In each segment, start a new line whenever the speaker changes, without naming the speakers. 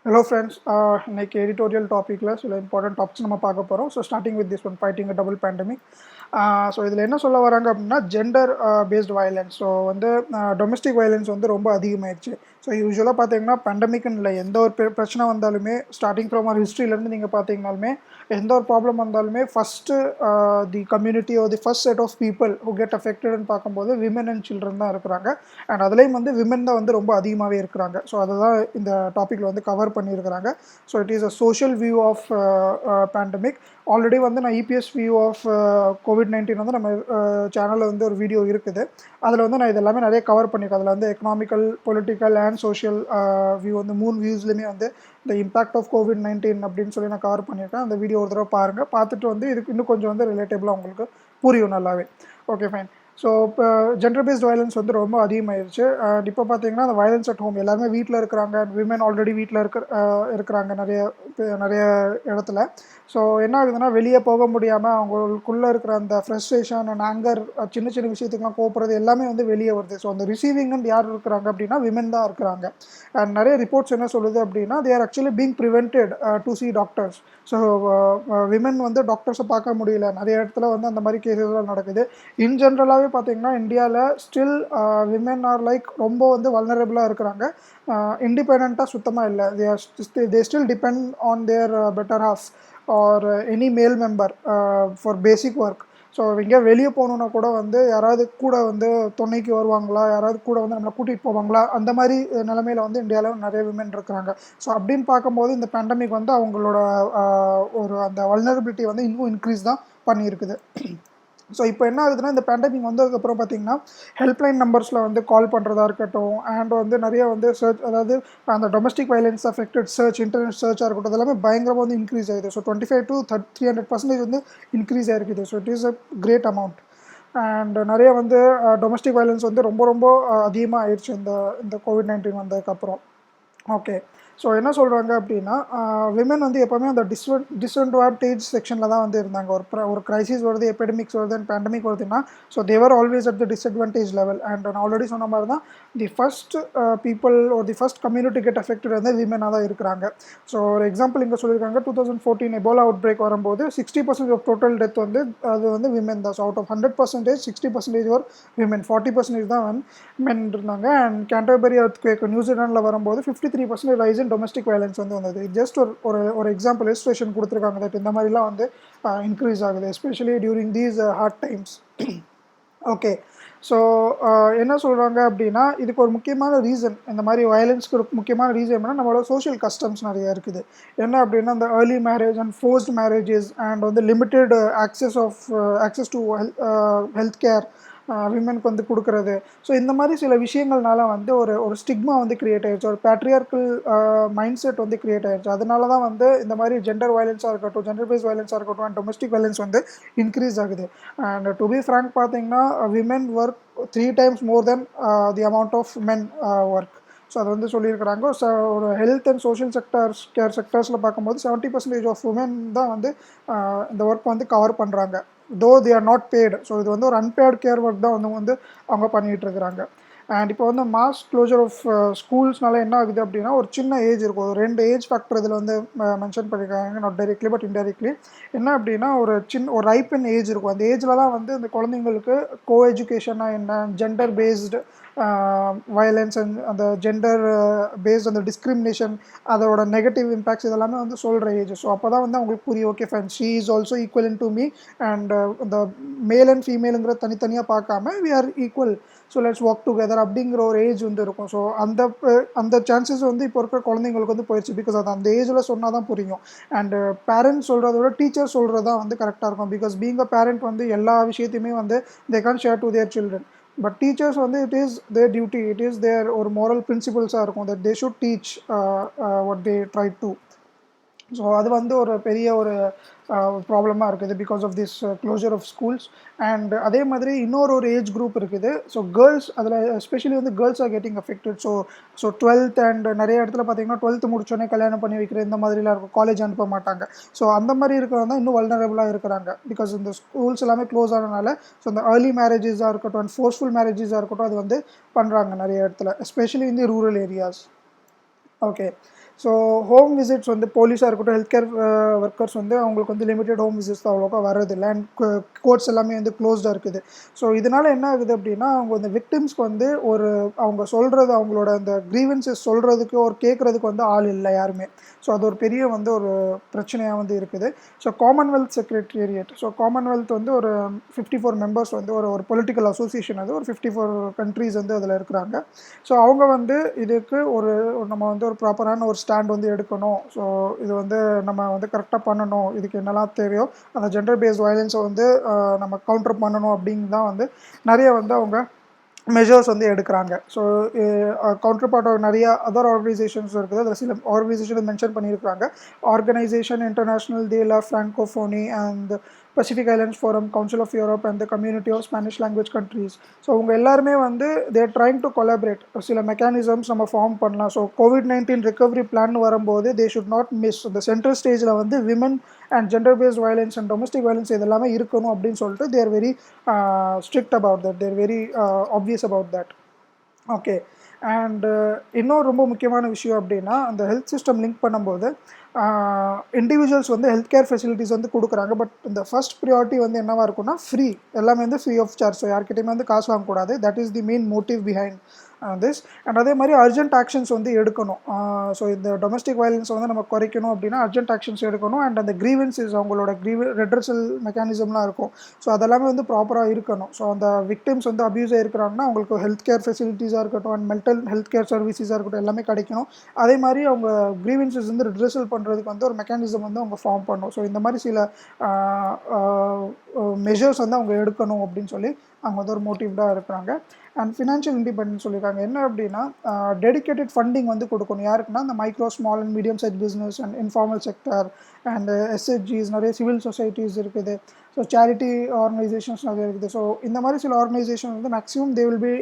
Hello friends, இன்னைக்கு editorial டாப்பிக்கில் சில இம்பார்ட்டன்ட் டாபிக்ஸ் நம்ம பார்க்க போகிறோம். So starting with this one fighting a double pandemic. So இதில் என்ன சொல்ல வராங்க அப்படின்னா ஜெண்டர் பேஸ்டு வயலன்ஸ். ஸோ வந்து டொமஸ்டிக் வயலன்ஸ் வந்து ரொம்ப அதிகமாகிடுச்சு. ஸோ யூஸ்வலாக பார்த்தீங்கன்னா பேண்டமிக்னு இல்லை, எந்த ஒரு பிரச்சனை வந்தாலுமே ஸ்டார்டிங் ஃப்ரம் ஒரு ஹிஸ்ட்ரியிலேருந்து நீங்கள் பார்த்தீங்கனாலுமே எந்த ஒரு ப்ராப்ளம் வந்தாலுமே first the community are the first set of people who get அஃபெக்டட்னு பார்க்கும்போது விமன் அண்ட் சில்ட்ரன் தான் இருக்கிறாங்க. அண்ட் அதுலேயும் வந்து விமன் தான் வந்து ரொம்ப அதிகமாகவே இருக்கிறாங்க. ஸோ அதை தான் இந்த டாப்பிக்கில் வந்து கவர் பண்ணியிருக்கிறாங்க. So it is a social view of pandemic. Already வந்து நான் இபிஎஸ் வியூ ஆஃப் கோவிட்-19 வந்து நம்ம சேனலில் வந்து ஒரு வீடியோ இருக்குது. அதில் வந்து நான் இதெல்லாமே நிறைய கவர் பண்ணியிருக்கேன். அதில் வந்து economical, political and social view வந்து 3 வியூஸ்லையுமே வந்து இந்த இம்பாக்ட் ஆஃப் கோவிட்-19 அப்படின்னு சொல்லி நான் கவர் பண்ணியிருக்கேன். அந்த வீடியோ ஒரு தடவை பாருங்கள். பார்த்துட்டு வந்து இதுக்கு இன்னும் கொஞ்சம் வந்து ரிலேட்டபிளாக உங்களுக்கு புரியும் நல்லாவே. Okay fine. ஸோ இப்போ ஜெண்டர் பேஸ்ட் வயலன்ஸ் வந்து ரொம்ப அதிகமாகிடுச்சு. அண்ட் இப்போ பார்த்தீங்கன்னா அந்த வயலன்ஸ் அட் ஹோம் எல்லாருமே வீட்டில் இருக்கிறாங்க. விமன் ஆல்ரெடி வீட்டில் இருக்கிறாங்க நிறைய இடத்துல. ஸோ என்ன ஆகுதுன்னா வெளியே போக முடியாமல் அவங்களுக்குள்ளே இருக்கிற அந்த ஃப்ரஸ்ட்ரேஷன் அண்ட் ஆங்கர், சின்ன சின்ன விஷயத்துக்குலாம் கோப்படுறது எல்லாமே வந்து வெளியே வருது. ஸோ அந்த ரிசீவிங் யார் இருக்கிறாங்க அப்படின்னா விமன் தான் இருக்கிறாங்க. அண்ட் நிறைய ரிப்போர்ட்ஸ் என்ன சொல்லுது அப்படின்னா they are actually being prevented to C doctors. So women வந்து டாக்டர்ஸை பார்க்க முடியல. நிறைய இடத்துல வந்து அந்த மாதிரி கேசஸ்லாம் நடக்குது. இன் ஜென்ரலாகவே பார்த்தீங்கன்னா இந்தியாவில் ஸ்டில் விமன் ஆர் லைக் ரொம்ப வந்து வல்னரபிளாக இருக்கிறாங்க. இண்டிபெண்ட்டாக சுத்தமாக இல்லை. They still depend on their better half or any male member for basic work. So எங்கேயா வெளியே போகணுன்னா கூட வந்து யாராவது கூட வந்து துணைக்கு வருவாங்களா, யாராவது கூட வந்து நம்மளை கூட்டிகிட்டு போவாங்களா, அந்த மாதிரி நிலமையில வந்து இந்தியாவில் நிறைய விமன் இருக்கிறாங்க. ஸோ அப்படின்னு பார்க்கும்போது இந்த பேண்டமிக் வந்து அவங்களோட ஒரு அந்த வல்னரபிலிட்டி வந்து இன்னும் இன்க்ரீஸ் தான் பண்ணியிருக்குது. ஸோ இப்போ என்ன ஆகுதுன்னா இந்த பேண்டமிக் வந்ததுக்கப்புறம் பார்த்தீங்கன்னா ஹெல்ப்லைன் நம்பர்ஸில் வந்து கால் பண்ணுறதா இருக்கட்டும், அண்ட் வந்து நிறைய வந்து சர்ச், அதாவது அந்த domestic violence affected search, internet சர்ச்சாக இருக்கட்டும், அதெல்லாமே பயங்கரமாக வந்து இன்க்ரீஸ் ஆகுது. ஸோ 25 to 300% வந்து இன்க்ரீஸ் ஆகிருக்குது. So it is a great amount. And நிறைய வந்து டொமஸ்டிக் வயலன்ஸ் வந்து ரொம்ப ரொம்ப அதிகமாக ஆயிடுச்சு இந்த இந்த கோவிட்-19 வந்ததுக்கப்புறம். ஓகே. ஸோ என்ன சொல்கிறாங்க அப்படின்னா விமன் வந்து எப்போவுமே அந்த டிஸ்அட்வான்டேஜ் செக்ஷனில் தான் வந்து இருந்தாங்க. ஒரு க்ரைசிஸ் வருது, எபிடமிக்ஸ் வருது அண்ட் பேண்டமிக் வருதுன்னா so they are always at the disadvantage level. And நான் ஆல்ரெடி சொன்ன மாதிரி தான் தி ஃபஸ்ட் பீப்புள் ஒரு the first community get affected வந்து விமனாக தான் இருக்கிறாங்க. ஸோ ஒரு எக்ஸாம்பிள் இங்கே சொல்லியிருக்காங்க, 2014 எபோலா அவுட் பிரேக் வரும்போது 60% ஆஃப் டோட்டல் டெத் வந்து அது வந்து விமன் தான். ஸோ அவுட் ஆஃப் 100% 60% ஒரு விமன், 40% தான் மென் இருந்தாங்க. அண்ட் கேண்டர்பரி எர்த்குவேக் நியூசிலாண்டில் வரும்போது 53% ரைஸ் இன் டொமஸ்டிக் வயலன்ஸ் வந்து வந்தது. ஜஸ்ட் ஒரு எக்ஸாம்பிள் இலிஸ்ட்ரேஷன் கொடுத்துருக்காங்க தட் இந்த மாதிரிலாம் வந்து இன்க்ரீஸ் ஆகுது especially during these heart times. Okay. So என்ன சொல்கிறாங்க அப்படின்னா இதுக்கு ஒரு முக்கியமான ரீசன், இந்த மாதிரி வயலன்ஸ்க்கு ஒரு முக்கியமான ரீசன் என்னன்னா நம்மளோட சோஷியல் கஸ்டம்ஸ் நிறையா இருக்குது. என்ன அப்படின்னா இந்த early marriage and forced marriages and வந்து limited access to health care விமனுக்கு வந்து கொடுக்குறது. ஸோ இந்த மாதிரி சில விஷயங்கள்னால வந்து ஒரு ஸ்டிக்மா வந்து கிரியேட் ஆகிடுச்சு, ஒரு பேட்ரியார்க்கல் மைண்ட் செட் வந்து கிரியேட் ஆகிடுச்சு. அதனால தான் வந்து இந்த மாதிரி ஜெண்டர் வயலன்ஸாக இருக்கட்டும், ஜெண்டர் பேஸ் வயலன்ஸாக இருக்கட்டும் அண்ட் டொமஸ்டிக் வயலன்ஸ் வந்து இன்க்ரீஸ் ஆகுது. அண்ட் டு பி ஃப்ராங்க் பார்த்தீங்கன்னா women work 3 times more than the amount of men work. So அது வந்து சொல்லியிருக்கிறாங்க. ஸோ ஒரு ஹெல்த் அண்ட் சோஷியல் கேர் செக்டர்ஸில் பார்க்கும்போது 70% ஆஃப் உமன் தான் வந்து இந்த ஒர்க் வந்து கவர் பண்ணுறாங்க. தோ they are not paid. So இது வந்து ஒரு அன்பேய்டு கேர் ஒர்க் தான் வந்து அவங்க பண்ணிகிட்டு இருக்கிறாங்க. அண்ட் இப்போ வந்து மாஸ் க்ளோஜர் ஆஃப் ஸ்கூல்ஸ்னால என்ன ஆகுது அப்படின்னா ஒரு சின்ன ஏஜ் இருக்கும், ஒரு 2 ஏஜ் ஃபேக்டர் இதில் வந்து மென்ஷன் பண்ணியிருக்காங்க, நாட் டைரெக்ட்லி பட் இன்டைரக்ட்லி. என்ன அப்படின்னா ஒரு ரைப்பன் ஏஜ் இருக்கும். அந்த ஏஜில் தான் வந்து இந்த குழந்தைங்களுக்கு கோ எஜுகேஷனாக என்ன, ஜெண்டர் பேஸ்டு வயலன்ஸ் அண்ட் அந்த ஜெண்டர் பேஸ்ட் அந்த டிஸ்கிரிமினேஷன், அதோட நெகட்டிவ் இம்பேக்ட்ஸ் இதெல்லாமே வந்து சொல்கிற ஏஜ். ஸோ அப்போ தான் வந்து அவங்களுக்கு புரியும், okay fine, she is also equal to me and இந்த மேல் அண்ட் ஃபீமேலுங்கிற தனித்தனியாக பார்க்காம we are equal, so let's work together அப்படிங்கிற ஒரு ஏஜ் வந்து இருக்கும். ஸோ அந்த சான்சஸ் வந்து இப்போ இருக்கிற குழந்தைங்களுக்கு வந்து போயிடுச்சு. பிகாஸ் அது அந்த ஏஜில் சொன்னால் தான் புரியும். அண்டு பேரண்ட்ஸ் சொல்கிறத விட டீச்சர் சொல்கிறது தான் வந்து கரெக்டாக இருக்கும். பிகாஸ் பீங் அ பேரண்ட் வந்து எல்லா விஷயத்தையுமே வந்து they can share to their children. But teachers வந்து it is their duty, it is their ஒரு மோரல் பிரின்சிபல்ஸாக இருக்கும் that they should teach what they try to. So அது வந்து ஒரு பெரிய ஒரு ப்ராப்ளமாக இருக்குது because of this closure of schools. And அதே மாதிரி இன்னொரு ஏஜ் குரூப் இருக்குது. ஸோ கேர்ள்ஸ், அதில் எஸ்பெஷலி வந்து girls are getting affected. So 12th and நிறைய இடத்துல பார்த்தீங்கன்னா 12th முடிச்சோடனே கல்யாணம் பண்ணி வைக்கிற இந்த மாதிரிலாம் இருக்கும், காலேஜ் அனுப்ப மாட்டாங்க. ஸோ அந்த மாதிரி இருக்கிறவங்க தான் இன்னும் வல்னரபிளாக இருக்கிறாங்க. பிகாஸ் இந்த ஸ்கூல்ஸ் எல்லாமே க்ளோஸ் ஆனதுனால ஸோ இந்த ஏர்லி மேரேஜஸாக இருக்கட்டும் அண்ட் ஃபோர்ஸ்ஃபுல் மேரேஜஸாக இருக்கட்டும் அது வந்து பண்ணுறாங்க நிறைய இடத்துல, எஸ்பெஷலி இந்த rural areas. Okay. So home visits வந்து போலீஸாக இருக்கட்டும், ஹெல்த் கேர் ஒர்க்கர்ஸ் வந்து அவங்களுக்கு வந்து லிமிடெட் ஹோம் விசிட்ஸ் தான் அவ்வளோக்கா வரதில்லை. அண்ட் கோர்ட்ஸ் எல்லாமே வந்து க்ளோஸ்டாக இருக்குது. ஸோ இதனால் என்ன ஆகுது அப்படின்னா, அவங்க அந்த விக்டிம்ஸ்க்கு வந்து அவங்க சொல்கிறது, அவங்களோட அந்த க்ரீவன்சஸ் சொல்கிறதுக்கு ஒரு கேட்குறதுக்கு வந்து ஆள் இல்லை யாருமே. ஸோ அது ஒரு பெரிய வந்து ஒரு பிரச்சனையாக வந்து இருக்குது. So Commonwealth secretariat, so Commonwealth வந்து ஒரு 54 மெம்பர்ஸ் வந்து ஒரு ஒரு பொலிட்டிக்கல் அசோசியேஷன், அது ஒரு 54 கண்ட்ரீஸ் வந்து அதில் இருக்கிறாங்க. ஸோ அவங்க வந்து இதுக்கு நம்ம வந்து ஒரு ப்ராப்பரான ஒரு ஸ்டாண்ட் வந்து எடுக்கணும். ஸோ இது வந்து நம்ம வந்து கரெக்டாக பண்ணணும், இதுக்கு என்னெல்லாம் தேவையோ அந்த ஜெண்டர் பேஸ்ட் வயலன்ஸை வந்து நம்ம கவுண்டர் பண்ணணும் அப்படின்னு தான் வந்து நிறைய வந்து அவங்க மெஷர்ஸ் வந்து எடுக்கிறாங்க. ஸோ கவுண்டர் பார்ட் நிறைய அதர் ஆர்கனைசேஷன்ஸ் இருக்குது. அதில் சில ஆர்கனைசேஷன் மென்ஷன் பண்ணியிருக்கிறாங்க. Organisation international de la Francophonie and Pacific Islands forum, council of Europe and the community of Spanish language countries. So அவங்க எல்லாருமே வந்து தேர் ட்ரைங் டு கொலாபரேட். சில mechanisms நம்ம ஃபார்ம் பண்ணலாம். ஸோ COVID-19 ரிகவரி பிளான் வரும்போது they should not miss இந்த central ஸ்டேஜில் வந்து women and gender based violence and domestic violence இது எல்லாமே இருக்கணும் அப்படின்னு சொல்லிட்டு they're very strict about that, they're very obvious about that. Okay. And இன்னும் ரொம்ப முக்கியமான விஷயம் அப்படின்னா, அந்த ஹெல்த் சிஸ்டம் லிங்க் பண்ணும்போது இண்டிவிஜுவல்ஸ் வந்து ஹெல்த் கேர் ஃபெசிலிட்டிஸ் வந்து கொடுக்குறாங்க. பட் இந்த ஃபர்ஸ்ட் ப்ரியாரிட்டி வந்து என்னவாக இருக்குன்னா, ஃப்ரீ, எல்லாமே வந்து ஃப்ரீ ஆஃப் சார்ஜ். ஸோ யார்கிட்டையுமே வந்து காசு வாங்கக்கூடாது. That is the main motive behind this. And அதே மாதிரி அர்ஜென்ட் ஆக்ஷன்ஸ் வந்து எடுக்கணும். ஸோ இந்த டொமஸ்டிக் வயலன்ஸ் வந்து நம்ம குறைக்கணும் அப்படின்னா அர்ஜென்ட் ஆக்ஷன்ஸ் எடுக்கணும். அண்ட் அந்த க்ரீவன்ஸஸ், அவங்களோட ரெட்ரஸல் மெக்கானிசம்லாம் இருக்கும். ஸோ அதெல்லாமே வந்து ப்ராப்பராக இருக்கணும். ஸோ அந்த விக்டிம்ஸ் வந்து அப்யூஸ் ஆகிருக்கிறாங்கன்னா அவங்களுக்கு ஹெல்த் கேர் ஃபெசிலிட்டிஸாக இருக்கட்டும் அண்ட் மென்டல் ஹெல்த் கேர் சர்வீசஸாக இருக்கட்டும் எல்லாமே கிடைக்கணும். அதே மாதிரி அவங்க க்ரீவன்ஸஸ் வந்து ரெட்ரஸல் பண்ணுறதுக்கு வந்து ஒரு மெக்கானிசம் வந்து அவங்க ஃபார்ம் பண்ணணும். ஸோ இந்த மாதிரி சில மெஷர்ஸ் வந்து அவங்க எடுக்கணும் அப்படின்னு சொல்லி அவங்க வந்து ஒரு மோட்டிவ்டாக இருக்கிறாங்க. அண்ட் ஃபினான்ஷியல் இண்டிபெண்டன்ஸ் சொல்லியிருக்காங்க. என்ன அப்படின்னா, டெடிக்கேட்டட் ஃபண்டிங் வந்து கொடுக்கணும். யாருக்குன்னா இந்த micro small and medium size business and informal sector and SHGs, நிறைய சிவில் சொசைட்டிஸ் இருக்குது. ஸோ சேரிட்டி ஆர்கனைசேஷன்ஸ் நிறைய இருக்குது. ஸோ இந்த மாதிரி சில ஆர்கனைசேஷன் வந்து maximum they will be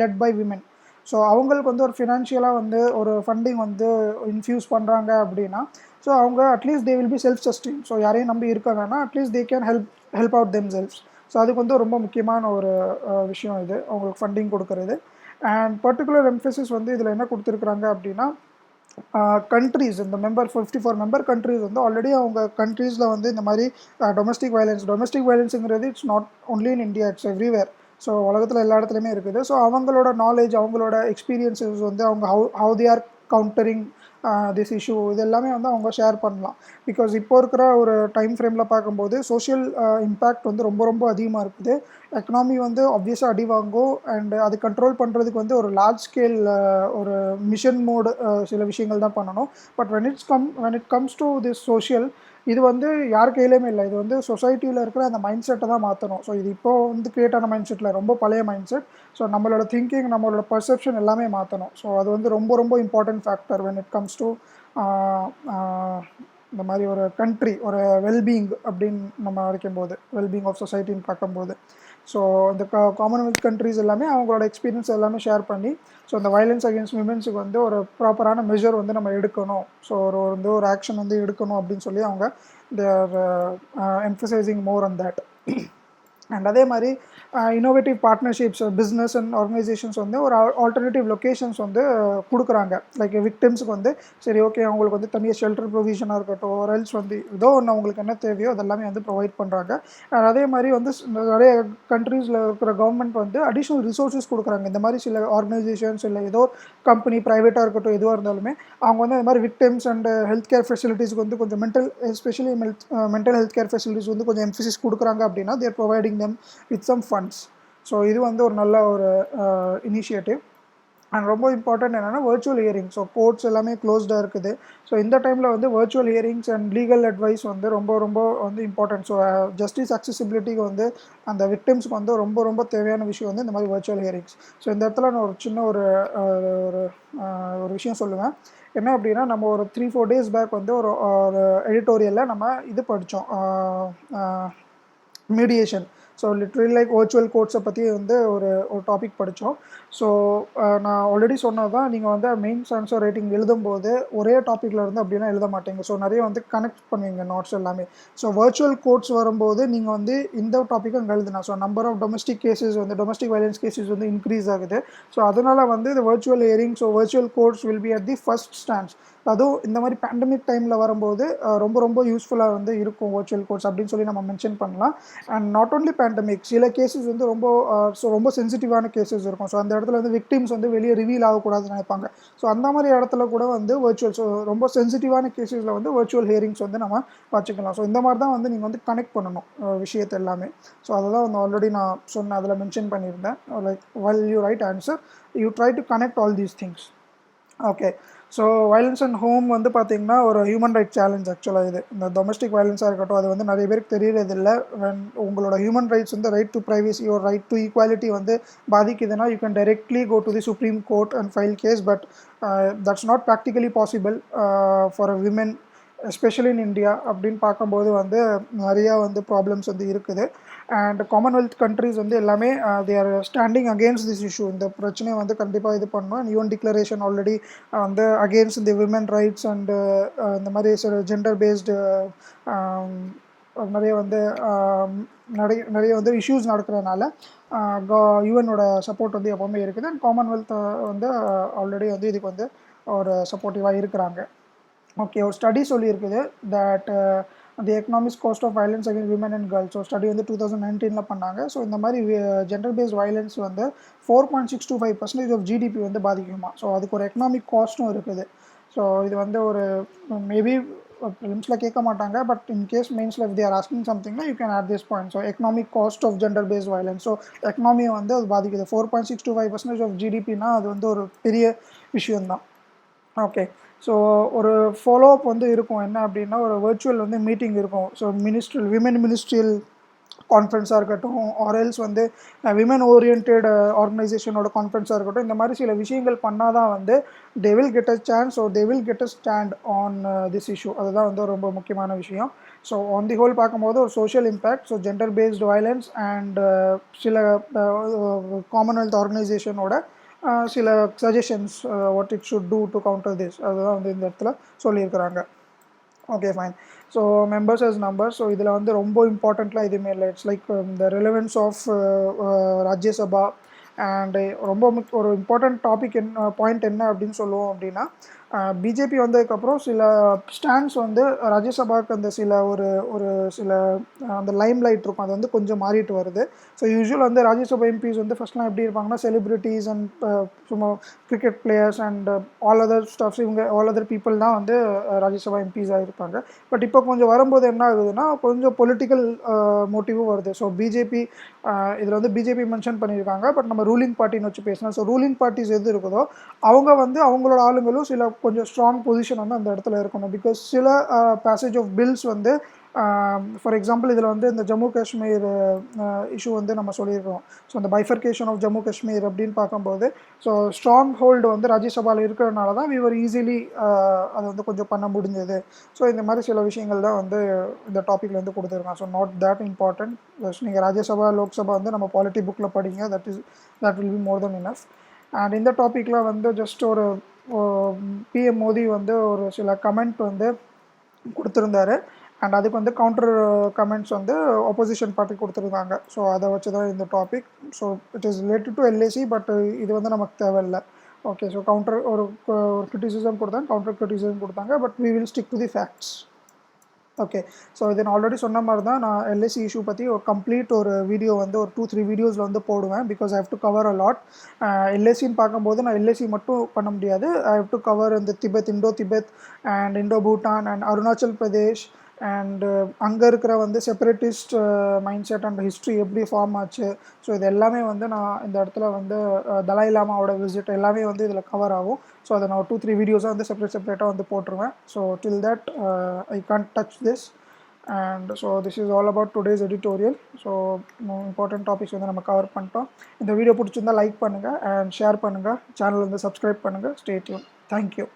led by women. So அவங்களுக்கு வந்து ஒரு ஃபினான்ஷியலாக வந்து ஒரு ஃபண்டிங் வந்து இன்ஃப்யூஸ் பண்ணுறாங்க அப்படின்னா, ஸோ அவங்க at least they will B self sustain. So யாரையும் நம்பி இருக்காங்கன்னா at least they can help out them selves. So அதுக்கு வந்து ரொம்ப முக்கியமான ஒரு விஷயம் இது, அவங்களுக்கு ஃபண்டிங் கொடுக்கறது. அண்ட் பர்டிகுலர் எம்ஃபசிஸ் வந்து இதில் என்ன கொடுத்துருக்குறாங்க அப்படின்னா, கண்ட்ரீஸ், இந்த 54 மெம்பர் கண்ட்ரீஸ் வந்து ஆல்ரெடி அவங்க கண்ட்ரீஸில் வந்து இந்த மாதிரி டொமஸ்டிக் வயலன்ஸுங்கிறது it's not only in India, it's everywhere. So உலகத்தில் எல்லா இடத்துலையுமே இருக்குது. ஸோ அவங்களோட நாலேஜ், அவங்களோட எக்ஸ்பீரியன்ஸஸ் வந்து அவங்க how they are countering this issue, இது எல்லாமே வந்து அவங்க ஷேர் பண்ணலாம். பிகாஸ் இப்போ இருக்கிற ஒரு டைம் ஃப்ரேமில் பார்க்கும்போது சோஷியல் இம்பேக்ட் வந்து ரொம்ப ரொம்ப அதிகமாக இருக்குது. எக்கனாமி வந்து ஆப்வியஸாக அடி வாங்கும். அண்ட் அது கண்ட்ரோல் பண்ணுறதுக்கு வந்து ஒரு லார்ஜ் ஸ்கேல் ஒரு மிஷன் மோடு சில விஷயங்கள் தான் பண்ணணும். But when it comes to this social, இது வந்து யார் கையிலையுமே இல்லை. இது வந்து சொசைட்டியில் இருக்கிற அந்த மைண்ட் செட்டை தான் மாற்றணும். ஸோ இது இப்போ வந்து கிரியேட் ஆன மைண்ட் செட்டில் ரொம்ப பழைய மைண்ட் செட். ஸோ நம்மளோட திங்கிங், நம்மளோட பர்செப்ஷன் எல்லாமே மாற்றணும். ஸோ அது வந்து ரொம்ப ரொம்ப important factor when it comes to இந்த மாதிரி ஒரு கண்ட்ரி, ஒரு வெல்பீயிங் அப்படின்னு நம்ம வைக்கும்போது, வெல்பீயிங் ஆஃப் சொசைட்டின்னு பார்க்கும்போது. ஸோ இந்த காமன்வெல்த் கண்ட்ரிஸ் எல்லாமே அவங்களோட எக்ஸ்பீரியன்ஸ் எல்லாமே ஷேர் பண்ணி, ஸோ இந்த வயலன்ஸ் அகேன்ஸ்ட் விமென்ஸுக்கு வந்து ஒரு ப்ராப்பரான மெஷர் வந்து நம்ம எடுக்கணும். ஸோ ஒரு ஆக்ஷன் வந்து எடுக்கணும் அப்படின்னு சொல்லி அவங்க they're emphasizing more on that. And அதே மாதிரி innovative partnerships, business and organisations வந்து ஒரு ஆல்டர்னேட்டிவ் லொக்கேஷன்ஸ் வந்து கொடுக்குறாங்க. லைக் விக்டிம்ஸுக்கு வந்து சரி ஓகே, அவங்களுக்கு வந்து தனியாக ஷெல்டர் ப்ரொவிஷனாக இருக்கட்டும், ஒரு எல்ஸ் வந்து ஏதோ ஒன்று அவங்களுக்கு என்ன தேவையோ அதெல்லாமே வந்து ப்ரொவைட் பண்ணுறாங்க. அண்ட் அதே மாதிரி வந்து நிறைய கண்ட்ரீஸில் இருக்கிற கவர்மெண்ட் வந்து அடிஷ்னல் ரிசோர்ஸஸ் கொடுக்குறாங்க. இந்த மாதிரி சில ஆர்கனைசேஷன்ஸ் இல்லை ஏதோ கம்பெனி ப்ரைவேட்டாக இருக்கட்டும் எதுவாக இருந்தாலுமே அவங்க வந்து இந்த மாதிரி விக்டிம்ஸ் அண்ட் ஹெல்த் கேர் ஃபெசிலிட்டிஸ்க்கு வந்து கொஞ்சம் especially mental health care facilities வந்து கொஞ்சம் எம்ஃபசிஸ் கொடுக்குறாங்க அப்படின்னா தேர் providing them with some funds. So இது வந்து ஒரு நல்ல ஒரு இனிஷியேட்டிவ். அண்ட் ரொம்ப இம்பார்ட்டன்ட் என்னென்னா வர்ச்சுவல் ஹியரிங். ஸோ கோர்ட்ஸ் எல்லாமே க்ளோஸ்டாக இருக்குது. ஸோ இந்த டைமில் வந்து virtual earrings and legal advice வந்து ரொம்ப ரொம்ப வந்து இம்பார்ட்டன்ட். ஸோ ஜஸ்டிஸ் அக்சசிபிலிட்டிக்கு வந்து அந்த விக்டிம்ஸ்க்கு வந்து ரொம்ப ரொம்ப தேவையான விஷயம் வந்து இந்த மாதிரி வர்ச்சுவல் ஹியரிங்ஸ். ஸோ இந்த இடத்துல நான் ஒரு சின்ன ஒரு விஷயம் சொல்லுவேன். என்ன அப்படின்னா, நம்ம ஒரு 3-4 days பேக் வந்து ஒரு எடிட்டோரியலில் நம்ம இது படித்தோம், mediation. So literally like virtual கோர்ட்ஸை பற்றி வந்து ஒரு டாபிக் படித்தோம். ஸோ நான் ஆல்ரெடி சொன்னது தான், நீங்கள் வந்து மெயின்ஸ் ஆன்சர் ரைட்டிங் எழுதும்போது ஒரே டாப்பிக்கில் இருந்து அப்படின்னா எழுத மாட்டீங்க. ஸோ நிறைய வந்து கனெக்ட் பண்ணுவீங்க நோட்ஸ் எல்லாமே. ஸோ வர்ச்சுவல் கோர்ட்ஸ் வரும்போது நீங்கள் வந்து இந்த டாப்பிக்கை அங்கே எழுதுனா, so number of domestic cases வந்து டொமஸ்டிக் வயலன்ஸ் கேசஸ் வந்து இன்க்ரீஸ் ஆகுது. ஸோ அதனால் வந்து இந்த virtual hearing, so virtual courts will be at the first stands. அதுவும் இந்த மாதிரி பேண்டமிக் டைமில் வரும்போது ரொம்ப ரொம்ப யூஸ்ஃபுல்லாக வந்து இருக்கும் வர்ச்சுவல் கோர்ட்ஸ் அப்படின்னு சொல்லி நம்ம மென்ஷன் பண்ணலாம். அண்ட் நாட் ஓன்லி பேண்டமிக், சில கேசஸ் வந்து ரொம்ப சென்சிட்டிவான கேசஸ் இருக்கும். ஸோ அந்த இடத்துல வந்து விக்டிம்ஸ் வந்து வெளியே ரிவீல் ஆகக்கூடாதுன்னு நினைப்பாங்க. ஸோ அந்த மாதிரி இடத்துல கூட வந்து வர்ச்சுவல், ஸோ ரொம்ப சென்சிட்டிவான கேசஸில் வந்து வர்ச்சுவல் ஹியரிங்ஸ் வந்து நம்ம வச்சுக்கலாம். ஸோ இந்த மாதிரி தான் வந்து நீங்கள் வந்து கனெக்ட் பண்ணணும் விஷயத்தை எல்லாமே. ஸோ அதெல்லாம் வந்து ஆல்ரெடி நான் சொன்னேன், அதில் மென்ஷன் பண்ணியிருந்தேன். Like while you write answer, you try to connect all these things. Okay. So violence and home வந்து பார்த்திங்கன்னா ஒரு ஹியூமன் ரைட் சேலஞ்ச் ஆக்சுவலாக. இது இந்த டொமஸ்டிக் வயலன்ஸாக இருக்கட்டும், அது வந்து நிறைய பேருக்கு தெரியறதில்லை. உங்களோட ஹியூமன் ரைட்ஸ் வந்து ரைட் டு ப்ரைவசி ஒரு ரைட் டு ஈக்வாலிட்டி வந்து பாதிக்குதுன்னா, you can directly go to the supreme court and file case. But that's not practically possible for a women, especially in India. அப்படின்னு பார்க்கும்போது வந்து நிறையா வந்து ப்ராப்ளம்ஸ் வந்து இருக்குது. அண்ட் காமன்வெல்த் கண்ட்ரிஸ் வந்து எல்லாமே they are standing against this issue. இந்த பிரச்சனையை வந்து கண்டிப்பாக இது பண்ணணும். அண்ட் யூஎன் டிக்ளரேஷன் ஆல்ரெடி வந்து against the women rights and இந்த மாதிரி சில ஜெண்டர் பேஸ்டு நிறைய வந்து நிறைய வந்து இஷ்யூஸ் நடக்கிறதுனால யூஎனோட சப்போர்ட் வந்து எப்போவுமே இருக்குது. அண்ட் காமன்வெல்த் வந்து ஆல்ரெடி வந்து இதுக்கு வந்து ஒரு சப்போர்ட்டிவாக இருக்கிறாங்க. ஓகே. ஒரு ஸ்டடி சொல்லியிருக்குது that the economics cost of violence against women and girls. So study வந்து 2019 பண்ணாங்க. ஸோ இந்த மாதிரி ஜெண்டர் பேஸ்ட் வயலன்ஸ் வந்து 4.625% ஆஃப் ஜிடிபி வந்து பாதிக்குமா. ஸோ அதுக்கு ஒரு எக்கனாமிக் காஸ்ட்டும் இருக்குது. ஸோ இது வந்து ஒரு மேபி ப்ரிலிம்ஸில் கேட்க மாட்டாங்க, பட் இன் கேஸ் மெயின்ஸில் இஃப் தே ஆர் ஆஸ்கிங் சம்திங்னா you can add this point. So economic cost of gender based violence. So எக்கனாமியை வந்து அது பாதிக்குது. 4.625% ஆஃப் ஜிடிபினா அது வந்து ஒரு பெரிய விஷயம்தான். ஓகே. ஸோ ஒரு ஃபாலோஅப் வந்து இருக்கும். என்ன அப்படின்னா, ஒரு வர்ச்சுவல் வந்து மீட்டிங் இருக்கும். ஸோ விமன் மினிஸ்ட்ரியல் கான்ஃபரன்ஸாக இருக்கட்டும், ஆர்எல்ஸ் வந்து விமன் ஓரியன்டட் ஆர்கனைசேஷனோட கான்ஃபரன்ஸாக இருக்கட்டும், இந்த மாதிரி சில விஷயங்கள் பண்ணால் தான் வந்து they will get a chance, so they will get a stand on this issue. அதுதான் வந்து ரொம்ப முக்கியமான விஷயம். ஸோ ஆன் தி ஹோல் பார்க்கும்போது ஒரு social impact, so gender based violence and சில காமன்வெல்த் ஆர்கனைசேஷனோட சில suggestions what it should do to counter this, அதுதான் வந்து இந்த இடத்துல சொல்லியிருக்கிறாங்க. Okay, fine. So members as numbers. So இதில் வந்து ரொம்ப இம்பார்ட்டண்ட்லாம் எதுவுமே இல்லை. It's like the relevance of Rajya Sabha. And ரொம்ப ஒரு இம்பார்ட்டண்ட் டாபிக் பாயிண்ட் என்ன அப்படின்னு சொல்லுவோம் அப்படின்னா, பிஜேபி வந்ததுக்கப்புறம் சில ஸ்டாண்ட்ஸ் வந்து ராஜ்யசபாவுக்கு அந்த சில அந்த லைம் லைட் இருக்கும், அது வந்து கொஞ்சம் மாறிட்டு வருது. ஸோ யூஸ்வல் வந்து ராஜ்யசபா எம்பிஸ் வந்து ஃபஸ்ட்லாம் எப்படி இருப்பாங்கன்னா, செலிப்ரிட்டிஸ் அண்ட் சும்மா cricket players and all other staffs, இவங்க ஆல் அதர் பீப்புள் தான் வந்து ராஜ்யசபா எம்பிஸாக இருப்பாங்க. பட் இப்போ கொஞ்சம் வரும்போது என்ன ஆகுதுன்னா, கொஞ்சம் பொலிட்டிக்கல் மோட்டிவும் வருது. ஸோ பிஜேபி இதில் வந்து பிஜேபி மென்ஷன் பண்ணியிருக்காங்க, பட் நம்ம ரூலிங் பார்ட்டின்னு வச்சு பேசலாம். ஸோ ரூலிங் பார்ட்டிஸ் எது இருக்குதோ அவங்க வந்து அவங்களோட ஆளுங்களும் சில கொஞ்சம் ஸ்ட்ராங் பொசிஷன் வந்து அந்த இடத்துல இருக்கணும். பிகாஸ் சில பேசேஜ் ஆஃப் பில்ஸ் வந்து ஃபார் எக்ஸாம்பிள் இதில் வந்து இந்த ஜம்மு காஷ்மீர் இஷ்யூ வந்து நம்ம சொல்லியிருக்கோம். ஸோ அந்த பைஃபர்கேஷன் ஆஃப் ஜம்மு காஷ்மீர் அப்படின்னு பார்க்கும்போது, ஸோ ஸ்ட்ராங் ஹோல்டு வந்து ராஜ்யசபாவில் இருக்கிறதுனால தான் வி வர் ஈஸிலி அதை வந்து கொஞ்சம் பண்ண முடிஞ்சது. ஸோ இந்த மாதிரி சில விஷயங்கள் தான் வந்து இந்த டாப்பிக்கில் வந்து கொடுத்துருக்காங்க. So not that important. நீங்கள் ராஜ்யசபா லோக்சபா வந்து நம்ம பாலிட்டி புக்கில் படிங்க, that will be more then enough. And இந்த டாப்பிக்கில் வந்து ஜஸ்ட் ஒரு பிஎம் மோடி வந்து ஒரு சில கமெண்ட் வந்து கொடுத்துருந்தாரு. அண்ட் அதுக்கு வந்து கவுண்டர் கமெண்ட்ஸ் வந்து ஆப்போசிஷன் பார்ட்டி கொடுத்துருக்காங்க. ஸோ அதை வச்சு தான் இந்த topic. So it is related to LAC, but இது வந்து நமக்கு தேவையில்லை. ஓகே. ஸோ கவுண்டர் ஒரு கிரிட்டிசிசம் கொடுத்தாங்க, கவுண்டர் கிரிட்டிசிசம் கொடுத்தாங்க, but we will stick to the facts. Okay. So இது நான் ஆல்ரெடி சொன்ன மாதிரி தான், நான் எல்ஏசி இஷ்யூ பற்றி ஒரு கம்ப்ளீட் ஒரு வீடியோ வந்து ஒரு 2-3 வீடியோஸில் வந்து போடுவேன். Because I have to cover a lot. எல்ஏசின்னு பார்க்கும்போது நான் எல்ஏசி மட்டும் பண்ண முடியாது. ஐ ஹவ் டு கவர் இந்த Indo Tibet and Indo Bhutan and Arunachal Pradesh and அங்கே இருக்கிற வந்து separatist mind set and history எப்படி ஃபார்ம் ஆச்சு. ஸோ இது எல்லாமே வந்து நான் இந்த இடத்துல வந்து தலாய் லாமாவோட விசிட் எல்லாமே வந்து இதில் கவர் ஆகும். ஸோ அதை நான் 2-3 வீடியோஸாக வந்து செப்பரேட்டாக வந்து போட்டுருவேன். So till that I can't touch this. And so this is all about today's editorial. So important topics வந்து நம்ம கவர் பண்ணிட்டோம். இந்த வீடியோ பிடிச்சிருந்தால் லைக் பண்ணுங்கள் அண்ட் ஷேர் பண்ணுங்கள். சேனல் வந்து சப்ஸ்கிரைப் பண்ணுங்கள். Stay tune. தேங்க்யூ.